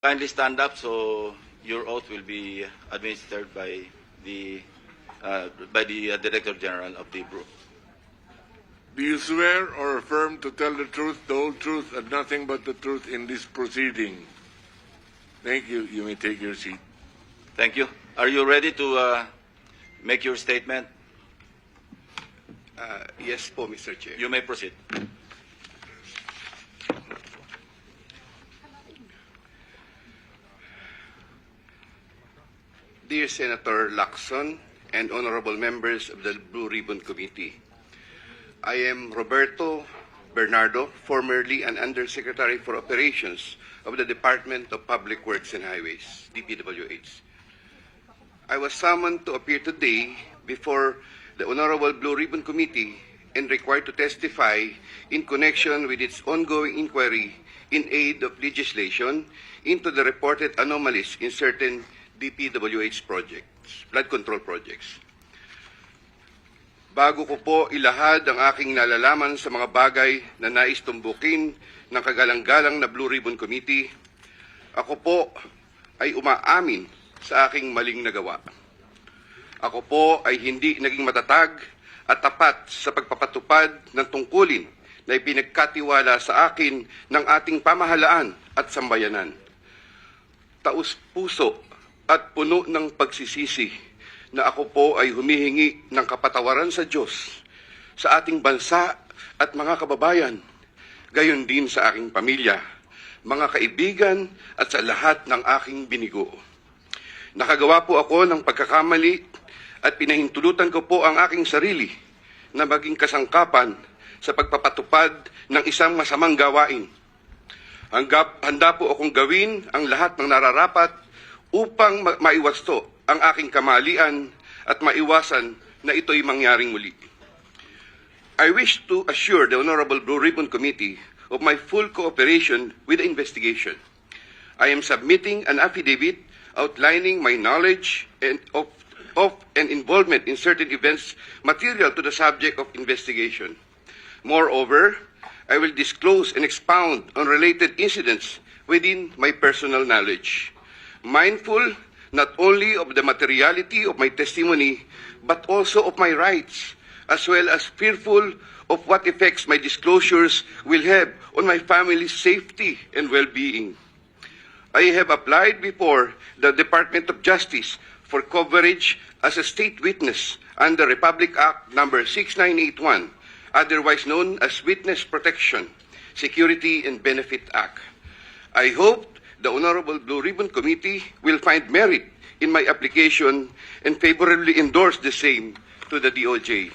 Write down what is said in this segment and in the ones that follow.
Kindly stand up so your oath will be administered by the Director General of the Bureau. Do you swear or affirm to tell the truth, the whole truth, and nothing but the truth in this proceeding? Thank you. You may take your seat. Thank you. Are you ready to make your statement? Yes po, Mr. Chair. You may proceed. Dear Senator Lacson and honorable members of the Blue Ribbon Committee, I am Roberto Bernardo, formerly an Undersecretary for Operations of the Department of Public Works and Highways, DPWH. I was summoned to appear today before the Honorable Blue Ribbon Committee and required to testify in connection with its ongoing inquiry in aid of legislation into the reported anomalies in certain DPWH projects, flood control projects. Bago ko po ilahad ang aking nalalaman sa mga bagay na nais tumbukin ng kagalang-galang na Blue Ribbon Committee, ako po ay umaamin sa aking maling nagawa. Ako po ay hindi naging matatag at tapat sa pagpapatupad ng tungkulin na ipinagkatiwala sa akin ng ating pamahalaan at sambayanan. Taus-puso at puno ng pagsisisi na ako po ay humihingi ng kapatawaran sa Diyos, sa ating bansa at mga kababayan, gayon din sa aking pamilya, mga kaibigan at sa lahat ng aking binigo. Nakagawa po ako ng pagkakamali at pinahintulutan ko po ang aking sarili na maging kasangkapan sa pagpapatupad ng isang masamang gawain. Handa po akong gawin ang lahat ng nararapat upang maiwasto ang aking kamalian at maiwasan na ito'y mangyaring muli. I wish to assure the Honorable Blue Ribbon Committee of my full cooperation with the investigation. I am submitting an affidavit outlining my knowledge and of involvement in certain events material to the subject of investigation. Moreover, I will disclose and expound on related incidents within my personal knowledge, mindful not only of the materiality of my testimony, but also of my rights, as well as fearful of what effects my disclosures will have on my family's safety and well-being. I have applied before the Department of Justice for coverage as a state witness under Republic Act No. 6981, otherwise known as Witness Protection, Security and Benefit Act. I hope the Honorable Blue Ribbon Committee will find merit in my application and favorably endorse the same to the DOJ.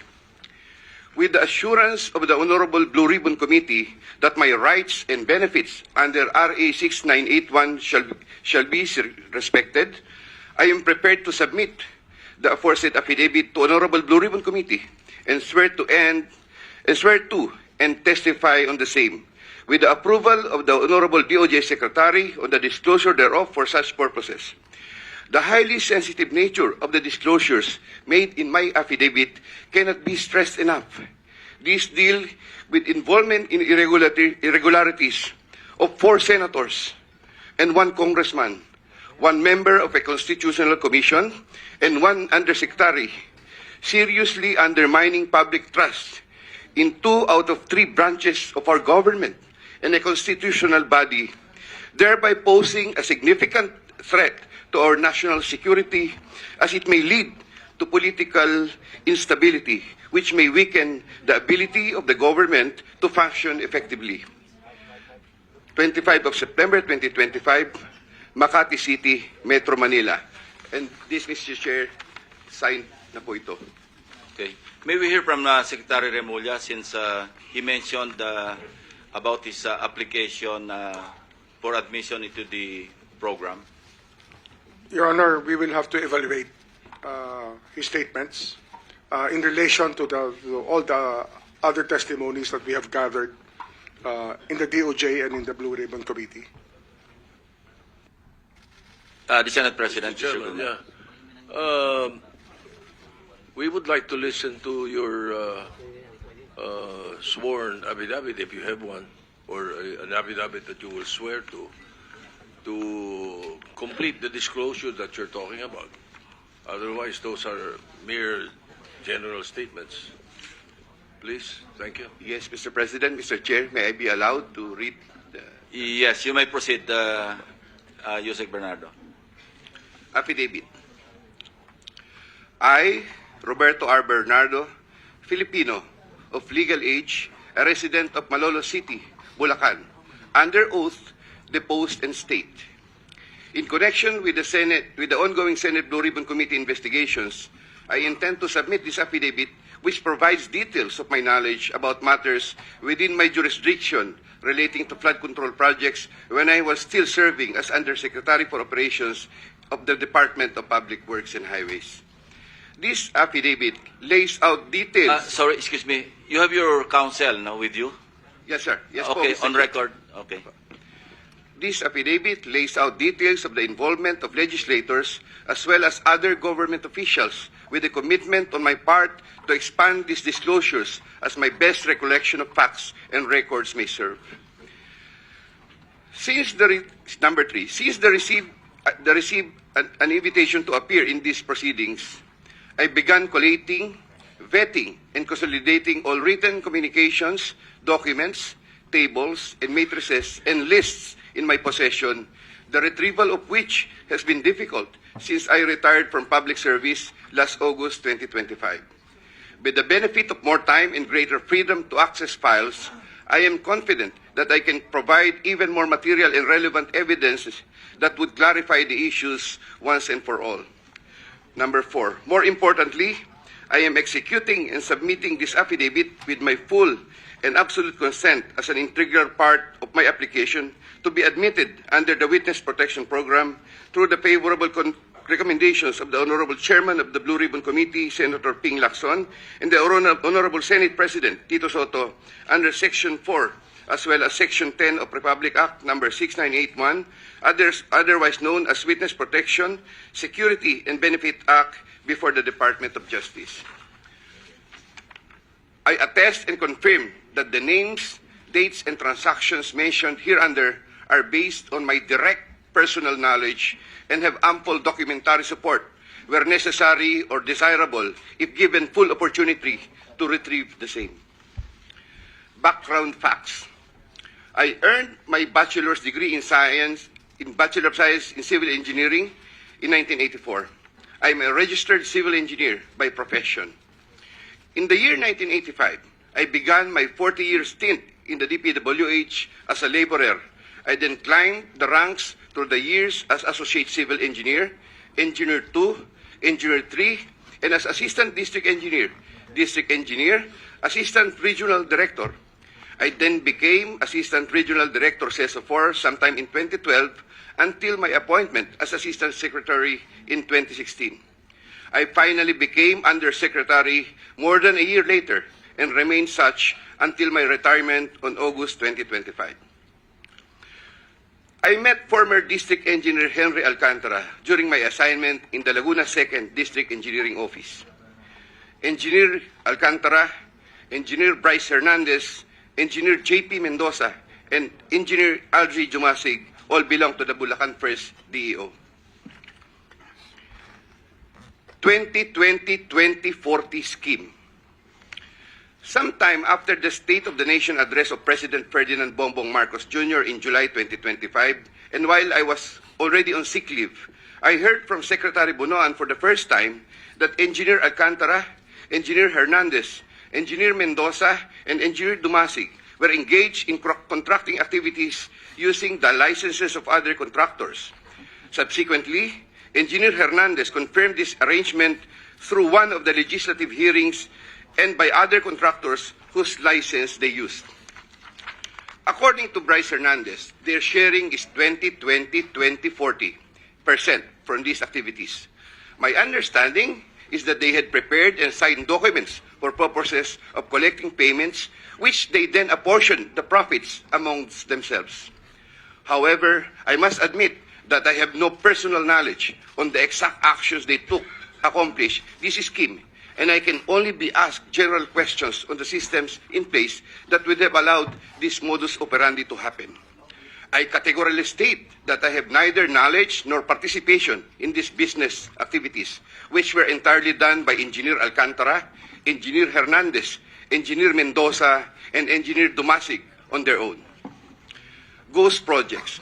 With the assurance of the Honorable Blue Ribbon Committee that my rights and benefits under RA 6981 shall be respected, I am prepared to submit the aforesaid affidavit to Honorable Blue Ribbon Committee and swear to and testify on the same, with the approval of the Honorable DOJ Secretary on the disclosure thereof for such purposes. The highly sensitive nature of the disclosures made in my affidavit cannot be stressed enough. These deal with involvement in irregularities of 4 senators and 1 congressman, 1 member of a constitutional commission, and 1 undersecretary, seriously undermining public trust in 2 out of 3 branches of our government and a constitutional body, thereby posing a significant threat to our national security as it may lead to political instability, which may weaken the ability of the government to function effectively. 25 of September 2025, Makati City, Metro Manila. And this, Mr. Chair, signed na po ito. Okay. May we hear from Secretary Remulla since he mentioned about his application for admission into the program. Your Honor, we will have to evaluate his statements in relation to all the other testimonies that we have gathered in the DOJ and in the Blue Ribbon Committee. The Senate President. Mr. Chairman, we would like to listen to your sworn affidavit, if you have one, or an affidavit that you will swear to, to complete the disclosure that you're talking about. Otherwise, those are mere general statements. Please, thank you. Yes, Mr. President, Mr. Chair, may I be allowed to read the Yes, you may proceed, Yusek Bernardo. affidavit? I, Roberto R. Bernardo, Filipino, of legal age, a resident of Malolos City, Bulacan, under oath, depose and state. In connection with the ongoing Senate Blue Ribbon Committee investigations, I intend to submit this affidavit which provides details of my knowledge about matters within my jurisdiction relating to flood control projects when I was still serving as Undersecretary for Operations of the Department of Public Works and Highways. This affidavit lays out details. Sorry, excuse me. You have your counsel now with you? Yes, sir. Yes, po, Okay, Mr. on Chair. record. Okay. This affidavit lays out details of the involvement of legislators as well as other government officials with a commitment on my part to expand these disclosures as my best recollection of facts and records may serve. Since number three, since the received an invitation to appear in these proceedings, I began collating, vetting, and consolidating all written communications, documents, tables, and matrices and lists in my possession, the retrieval of which has been difficult since I retired from public service last August 2025. With the benefit of more time and greater freedom to access files, I am confident that I can provide even more material and relevant evidence that would clarify the issues once and for all. Number 4, more importantly, I am executing and submitting this affidavit with my full and absolute consent as an integral part of my application to be admitted under the Witness Protection Program through the favorable recommendations of the Honorable Chairman of the Blue Ribbon Committee, Senator Ping Lacson, and the Honorable Senate President, Tito Soto, under Section 4, as well as Section 10 of Republic Act Number 6981, otherwise known as Witness Protection, Security, and Benefit Act before the Department of Justice. I attest and confirm that the names, dates, and transactions mentioned hereunder are based on my direct personal knowledge and have ample documentary support where necessary or desirable if given full opportunity to retrieve the same. Background facts. I earned my bachelor's degree in Bachelor of Science in Civil Engineering in 1984. I am a registered civil engineer by profession. In the year 1985, I began my 40-year stint in the DPWH as a laborer. I then climbed the ranks through the years as Associate Civil Engineer, Engineer 2, Engineer 3, and as Assistant District Engineer, Assistant Regional Director. I then became Assistant Regional Director CESO4 sometime in 2012 until my appointment as Assistant Secretary in 2016. I finally became Undersecretary more than a year later and remained such until my retirement on August 2025. I met former District Engineer Henry Alcantara during my assignment in the Laguna 2nd District Engineering Office. Engineer Alcantara, Engineer Bryce Hernandez, Engineer J.P. Mendoza, and Engineer Algie Jumasig all belong to the Bulacan 1st DEO. 2020-2040 scheme. Sometime after the State of the Nation address of President Ferdinand Bongbong Marcos Jr. in July 2025, and while I was already on sick leave, I heard from Secretary Bunoan for the first time that Engineer Alcantara, Engineer Hernandez, Engineer Mendoza, and Engineer Dumasig were engaged in contracting activities using the licenses of other contractors. Subsequently, Engineer Hernandez confirmed this arrangement through one of the legislative hearings and by other contractors whose license they used. According to Bryce Hernandez, their sharing is 20-20-20-40% from these activities. My understanding is that they had prepared and signed documents for purposes of collecting payments, which they then apportioned the profits amongst themselves. However, I must admit that I have no personal knowledge on the exact actions they took to accomplish this scheme, and I can only be asked general questions on the systems in place that would have allowed this modus operandi to happen. I categorically state that I have neither knowledge nor participation in these business activities, which were entirely done by Engineer Alcantara, Engineer Hernandez, Engineer Mendoza, and Engineer Dumasig on their own. Ghost projects.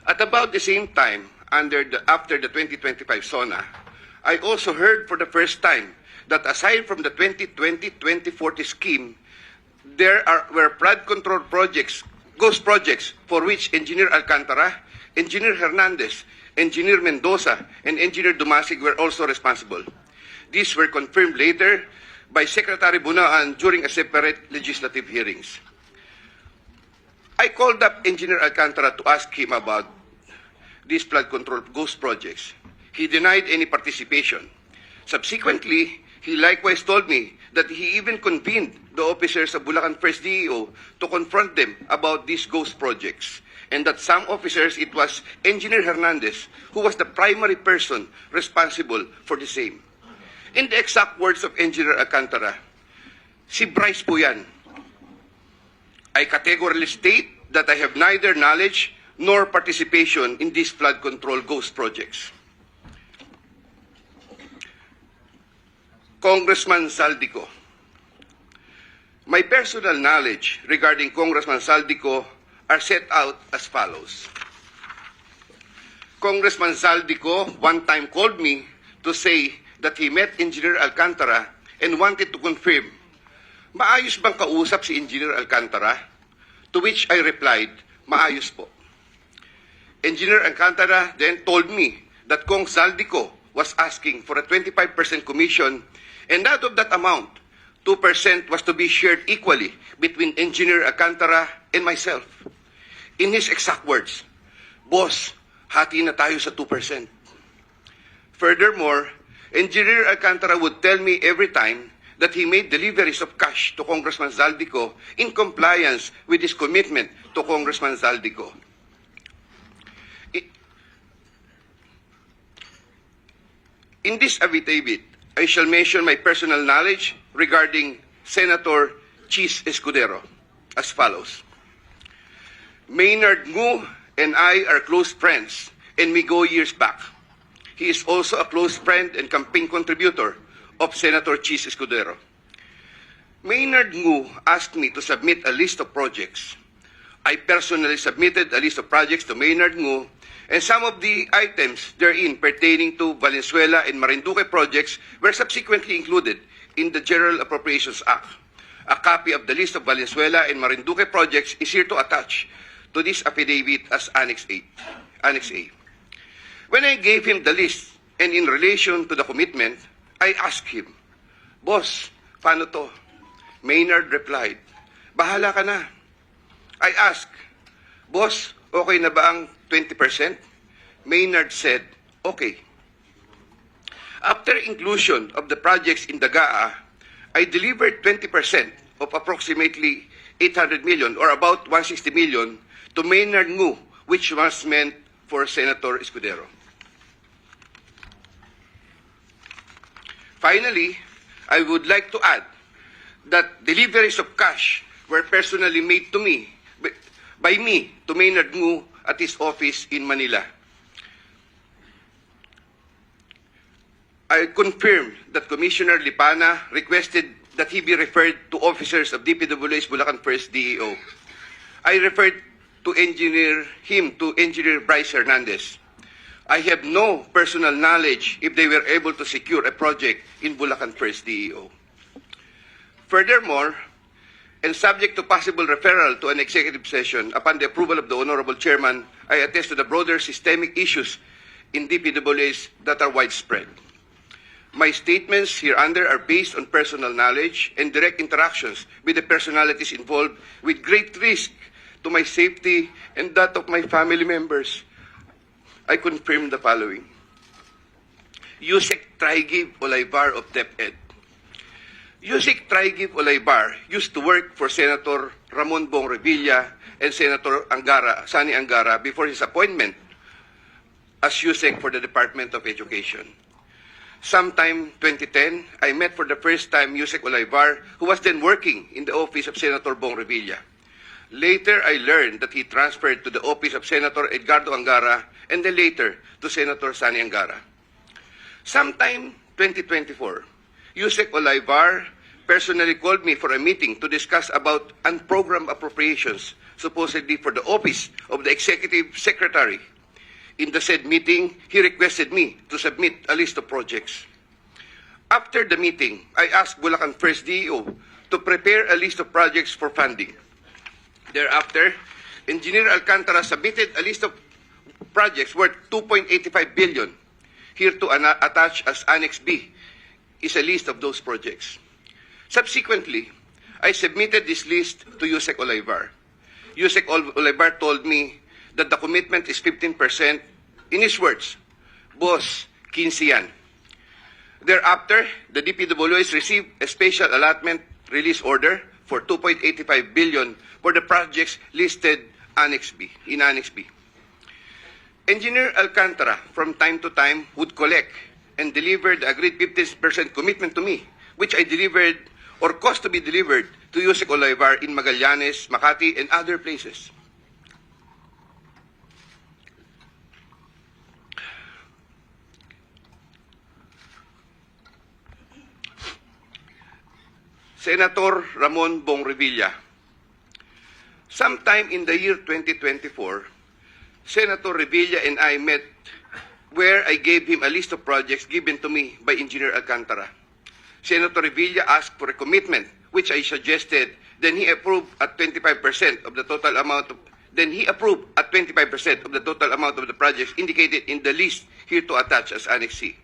At about the same time, after the 2025 SONA, I also heard for the first time that aside from the 2020-2040 scheme, were flood control projects, ghost projects, for which Engineer Alcantara, Engineer Hernandez, Engineer Mendoza, and Engineer Dumasig were also responsible. These were confirmed later by Secretary Bunaan during a separate legislative hearings. I called up Engineer Alcantara to ask him about these flood control ghost projects. He denied any participation. Subsequently, he likewise told me that he even convened the officers of Bulacan First DEO to confront them about these ghost projects, and that some officers, it was Engineer Hernandez, who was the primary person responsible for the same. In the exact words of Engineer Alcantara, si Bryce po yan. I categorically state that I have neither knowledge nor participation in these flood control ghost projects. Congressman Saldico. My personal knowledge regarding Congressman Saldico are set out as follows. Congressman Saldico one time called me to say that he met Engineer Alcantara and wanted to confirm, maayos bang kausap si Engineer Alcantara? To which I replied, maayos po. Engineer Alcantara then told me that Kong Saldico was asking for a 25% commission, and out of that amount, 2% was to be shared equally between Engineer Alcantara and myself. In his exact words, Boss, hati na tayo sa 2%. Furthermore, Engineer Alcantara would tell me every time that he made deliveries of cash to Congressman Zaldico in compliance with his commitment to Congressman Zaldico. In this affidavit, I shall mention my personal knowledge regarding Senator Chis Escudero as follows. Maynard Ngu and I are close friends, and we go years back. He is also a close friend and campaign contributor of Senator Chis Escudero. Maynard Ngu asked me to submit a list of projects. I personally submitted a list of projects to Maynard Ngu, and some of the items therein pertaining to Valenzuela and Marinduque projects were subsequently included in the General Appropriations Act. A copy of the list of Valenzuela and Marinduque projects is here to attach to this affidavit as Annex A. When I gave him the list, and in relation to the commitment, I asked him, Boss, paano to? Maynard replied, bahala ka na. I asked, Boss, okay na ba ang 20%? Maynard said, okay. After inclusion of the projects in the GAA, I delivered 20% of approximately 800 million or about 160 million to Maynard Ngu, which was meant for Senator Escudero. Finally, I would like to add that deliveries of cash were personally made to me, by me, to Maynard Ngu at his office in Manila. I confirm that Commissioner Lipana requested that he be referred to officers of DPWH Bulacan First DEO. I referred to Engineer Bryce Hernandez. I have no personal knowledge if they were able to secure a project in Bulacan First DEO. Furthermore, and subject to possible referral to an executive session upon the approval of the Honorable Chairman, I attest to the broader systemic issues in DPWH that are widespread. My statements hereunder are based on personal knowledge and direct interactions with the personalities involved with great risk to my safety and that of my family members. I confirm the following. Yusek Traigib Olaybar of DepEd. Yusek Traigib Olaybar used to work for Senator Ramon Bong Revilla and Senator Sani Angara before his appointment as Yusek for the Department of Education. Sometime 2010, I met for the first time Yusek Olaybar, who was then working in the office of Senator Bong Revilla. Later, I learned that he transferred to the office of Senator Edgardo Angara and then later to Senator Sani Angara. Sometime 2024, Yusek Olaivar personally called me for a meeting to discuss about unprogrammed appropriations, supposedly for the office of the Executive Secretary. In the said meeting, he requested me to submit a list of projects. After the meeting, I asked Bulacan First DEO to prepare a list of projects for funding. Thereafter, Engineer Alcantara submitted a list of projects worth 2.85 billion. Here to attach as Annex B is a list of those projects. Subsequently, I submitted this list to Yusek Olaivar. Yusek Olaivar told me that the commitment is 15%. In his words, Boss, 15 yan. Thereafter, the DPWH received a special allotment release order for 2.85 billion for the projects listed in Annex B. Engineer Alcantara, from time to time, would collect and deliver the agreed 15% commitment to me, which I delivered or caused to be delivered to Yusek Olaivar in Magallanes, Makati, and other places. Senator Ramon Bong Revilla. Sometime in the year 2024, Senator Revilla and I met where I gave him a list of projects given to me by Engineer Alcantara. Senator Revilla asked for a commitment, which I suggested. Then he approved at 25% of the total amount of the projects indicated in the list here to attach as Annex C.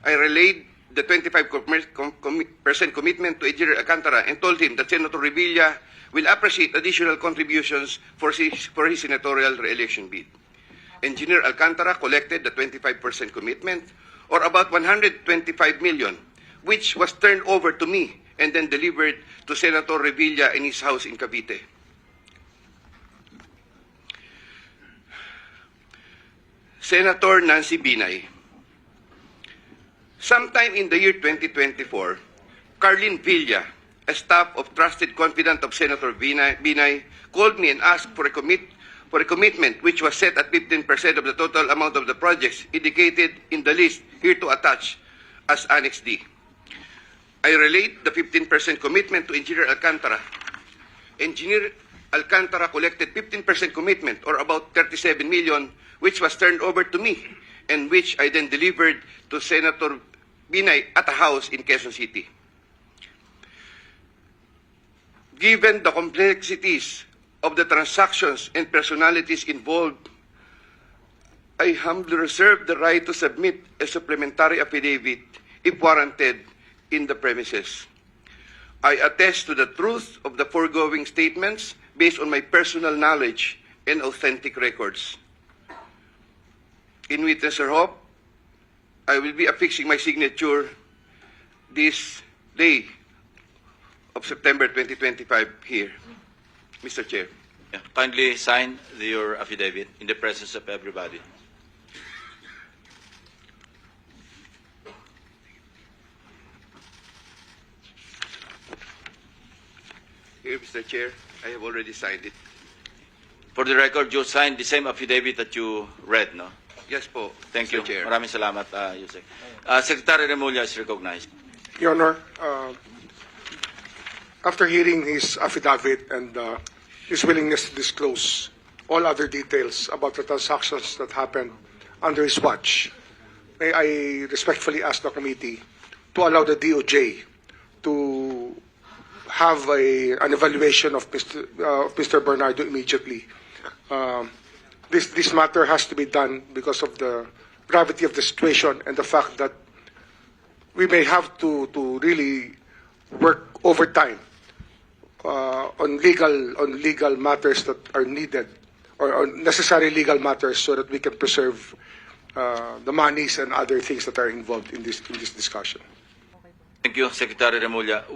I relayed the 25% commitment to Engineer Alcantara and told him that Senator Revilla will appreciate additional contributions for his senatorial re-election bid. Engineer Alcantara collected the 25% commitment, or about 125 million, which was turned over to me and then delivered to Senator Revilla in his house in Cavite. Senator Nancy Binay. Sometime in the year 2024, Carlin Villa, a staff of trusted confidant of Senator Binay, called me and asked for a commitment which was set at 15% of the total amount of the projects indicated in the list here to attach as Annex D. I relayed the 15% commitment to Engineer Alcantara. Engineer Alcantara collected 15% commitment, or about 37 million, which was turned over to me and which I then delivered to Senator Binay at a house in Quezon City. Given the complexities of the transactions and personalities involved, I humbly reserve the right to submit a supplementary affidavit if warranted in the premises. I attest to the truth of the foregoing statements based on my personal knowledge and authentic records. In witness or hope, I will be affixing my signature this day of September 2025 here, Mr. Chair. Yeah. Kindly sign your affidavit in the presence of everybody. Here, Mr. Chair, I have already signed it. For the record, you signed the same affidavit that you read, no? Yes po, Thank Mr. you. Chair. Maraming salamat, Yusek. Secretary Remulla is recognized. Your Honor, after hearing his affidavit and his willingness to disclose all other details about the transactions that happened under his watch, may I respectfully ask the committee to allow the DOJ to have an evaluation of Mr. Bernardo immediately. This matter has to be done because of the gravity of the situation and the fact that we may have to really work overtime on legal matters that are needed, or necessary legal matters, so that we can preserve the monies and other things that are involved in this discussion. Thank you, Secretary Remulla.